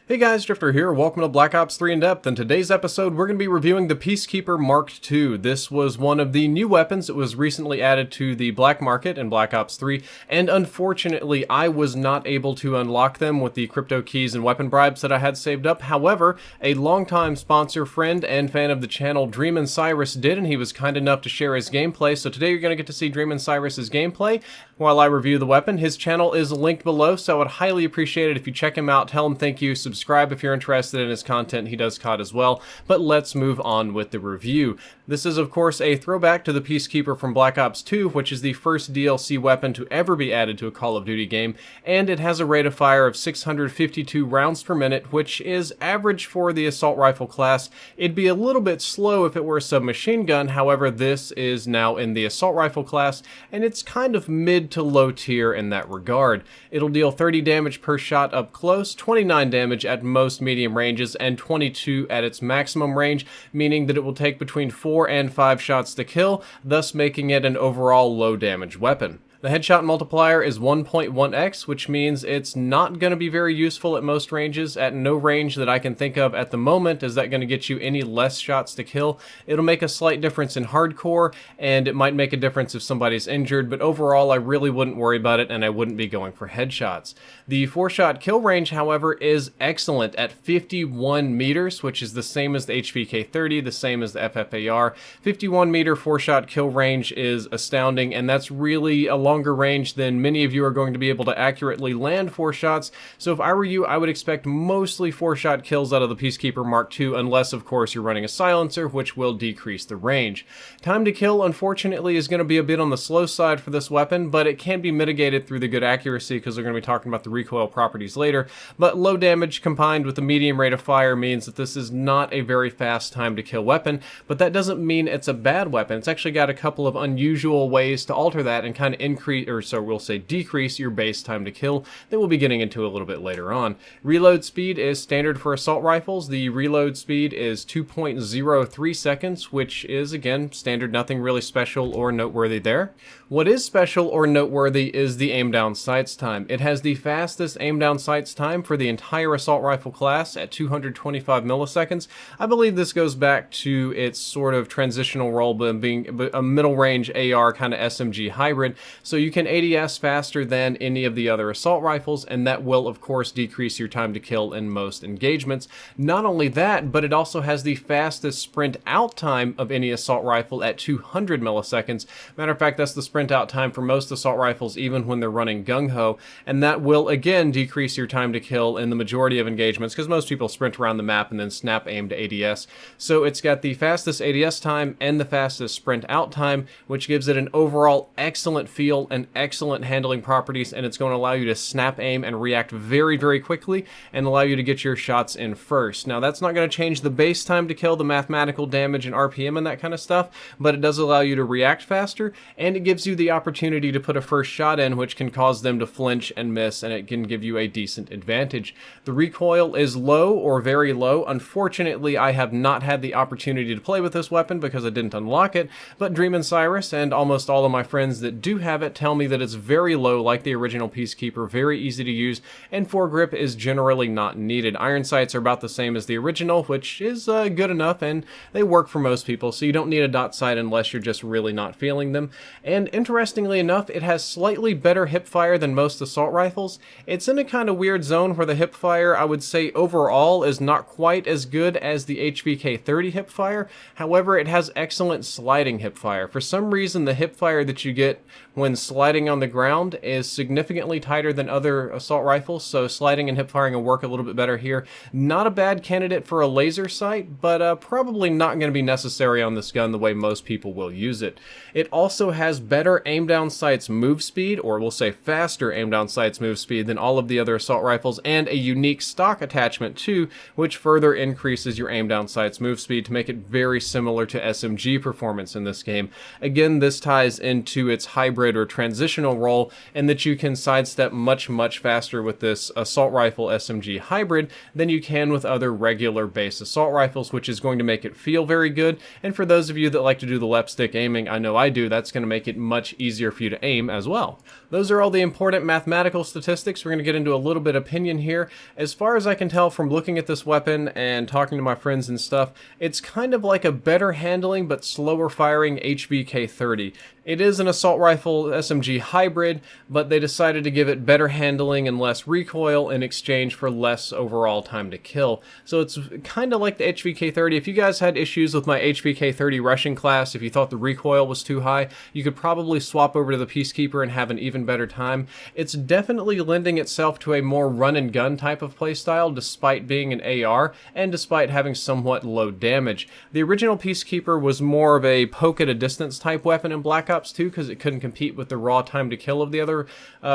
Hey guys, Drifter here. Welcome to Black Ops 3 In Depth. In today's episode, we're going to be reviewing the Peacekeeper MK2. This was one of the new weapons that was recently added to the black market in Black Ops 3, and unfortunately, I was not able to unlock them with the crypto keys and weapon bribes that I had saved up. However, a longtime sponsor, friend, and fan of the channel, Dreamin' Cyrus, did, and he was kind enough to share his gameplay. So today you're going to get to see Dreamin' Cyrus's gameplay while I review the weapon. His channel is linked below, so I would highly appreciate it if you check him out, tell him thank you, subscribe if you're interested in his content. He does COD as well. But let's move on with the review. This is of course a throwback to the Peacekeeper from Black Ops 2, which is the first DLC weapon to ever be added to a Call of Duty game, and it has a rate of fire of 652 rounds per minute, which is average for the assault rifle class. It'd be a little bit slow if it were a submachine gun, however this is now in the assault rifle class, and it's kind of mid to low tier in that regard. It'll deal 30 damage per shot up close, 29 damage at most medium ranges, and 22 at its maximum range, meaning that it will take between 4 and 5 shots to kill, thus making it an overall low damage weapon. The headshot multiplier is 1.1x, which means it's not going to be very useful at most ranges. At no range that I can think of at the moment is that going to get you any less shots to kill. It'll make a slight difference in hardcore, and it might make a difference if somebody's injured, but overall I really wouldn't worry about it, and I wouldn't be going for headshots. The 4-shot kill range, however, is excellent at 51 meters, which is the same as the HVK-30, the same as the FFAR. 51 meter 4-shot kill range is astounding, and that's really a longer range than many of you are going to be able to accurately land 4 shots, so if I were you, I would expect mostly 4-shot kills out of the Peacekeeper MK2, unless of course you're running a silencer, which will decrease the range. Time to kill, unfortunately, is going to be a bit on the slow side for this weapon, but it can be mitigated through the good accuracy, because we're going to be talking about the recoil properties later. But low damage combined with the medium rate of fire means that this is not a very fast time to kill weapon, but that doesn't mean it's a bad weapon. It's actually got a couple of unusual ways to alter that and kind of increase, or so we'll say decrease, your base time to kill that we'll be getting into a little bit later on. Reload speed is standard for assault rifles. The reload speed is 2.03 seconds, which is again standard, nothing really special or noteworthy there. What is special or noteworthy is the aim down sights time. It has the fastest aim down sights time for the entire assault rifle class at 225 milliseconds. I believe this goes back to its sort of transitional role being a middle range AR kind of SMG hybrid. So you can ADS faster than any of the other assault rifles, and that will of course decrease your time to kill in most engagements. Not only that, but it also has the fastest sprint out time of any assault rifle at 200 milliseconds. Matter of fact, that's the sprint out time for most assault rifles even when they're running gung-ho, and that will again decrease your time to kill in the majority of engagements, because most people sprint around the map and then snap aim to ADS. So it's got the fastest ADS time and the fastest sprint out time, which gives it an overall excellent feel and excellent handling properties, and it's going to allow you to snap aim and react very quickly and allow you to get your shots in first. Now that's not going to change the base time to kill, the mathematical damage and RPM and that kind of stuff, but it does allow you to react faster, and it gives you the opportunity to put a first shot in, which can cause them to flinch and miss, and it can give you a decent advantage. The recoil is low or very low. Unfortunately, I have not had the opportunity to play with this weapon because I didn't unlock it, but Dreamin' Cyrus and almost all of my friends that do have it tell me that it's very low like the original Peacekeeper, very easy to use, and foregrip is generally not needed. Iron sights are about the same as the original, which is good enough, and they work for most people, so you don't need a dot sight unless you're just really not feeling them. And interestingly enough, it has slightly better hip fire than most assault rifles. It's in a kind of weird zone where the hip fire, I would say overall, is not quite as good as the HVK-30 hip fire. However, it has excellent sliding hip fire. For some reason, the hip fire that you get when sliding on the ground is significantly tighter than other assault rifles, so sliding and hip firing will work a little bit better here. Not a bad candidate for a laser sight, but probably not going to be necessary on this gun the way most people will use it. It also has better aim down sights move speed, or we'll say faster aim down sights move speed than all of the other assault rifles, and a unique stock attachment too, which further increases your aim down sights move speed to make it very similar to SMG performance in this game. Again, this ties into its hybrid or transitional roll, and that you can sidestep much faster with this assault rifle SMG hybrid than you can with other regular base assault rifles, which is going to make it feel very good. And for those of you that like to do the left stick aiming, I know I do, that's going to make it much easier for you to aim as well. Those are all the important mathematical statistics. We're going to get into a little bit of opinion here. As far as I can tell from looking at this weapon and talking to my friends and stuff, it's kind of like a better handling but slower firing HVK-30. It is an assault rifle SMG hybrid, but they decided to give it better handling and less recoil in exchange for less overall time to kill. So it's kind of like the HVK-30. If you guys had issues with my HVK-30 rushing class, if you thought the recoil was too high, you could probably swap over to the Peacekeeper and have an even better time. It's definitely lending itself to a more run and gun type of playstyle, despite being an AR and despite having somewhat low damage. The original Peacekeeper was more of a poke at a distance type weapon in Black Ops 2 because it couldn't compete with the raw time to kill of the other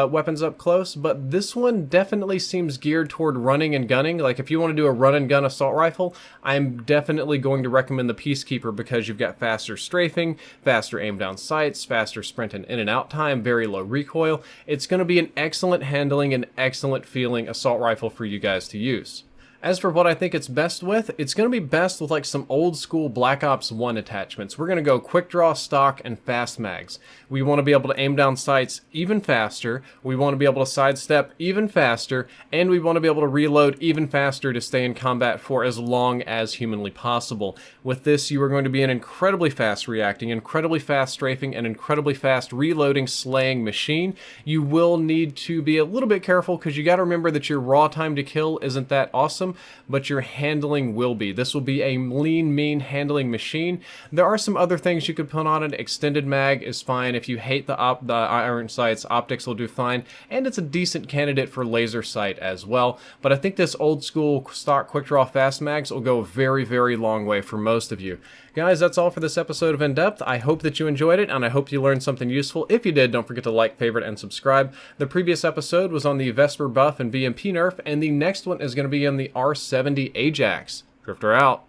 weapons up close, but this one definitely seems geared toward running and gunning. Like if you want to do a run and gun assault rifle, I'm definitely going to recommend the Peacekeeper because you've got faster strafing, faster aim down sights, faster sprint and in and out time, very low recoil. It's going to be an excellent handling and excellent feeling assault rifle for you guys to use. As for what I think it's best with, it's going to be best with like some old school Black Ops 1 attachments. We're going to go quick draw, stock, and fast mags. We want to be able to aim down sights even faster, we want to be able to sidestep even faster, and we want to be able to reload even faster to stay in combat for as long as humanly possible. With this, you are going to be an incredibly fast reacting, incredibly fast strafing, and incredibly fast reloading slaying machine. You will need to be a little bit careful because you got to remember that your raw time to kill isn't that awesome, but your handling will be. This will be a lean, mean handling machine. There are some other things you could put on it. Extended mag is fine. If you hate the iron sights, optics will do fine, and it's a decent candidate for laser sight as well. But I think this old school stock quick draw fast mags will go a very long way for most of you. Guys, that's all for this episode of In Depth. I hope that you enjoyed it, and I hope you learned something useful. If you did, don't forget to like, favorite, and subscribe. The previous episode was on the Vesper buff and VMP nerf, and the next one is going to be on the R70 Ajax. Drifter out.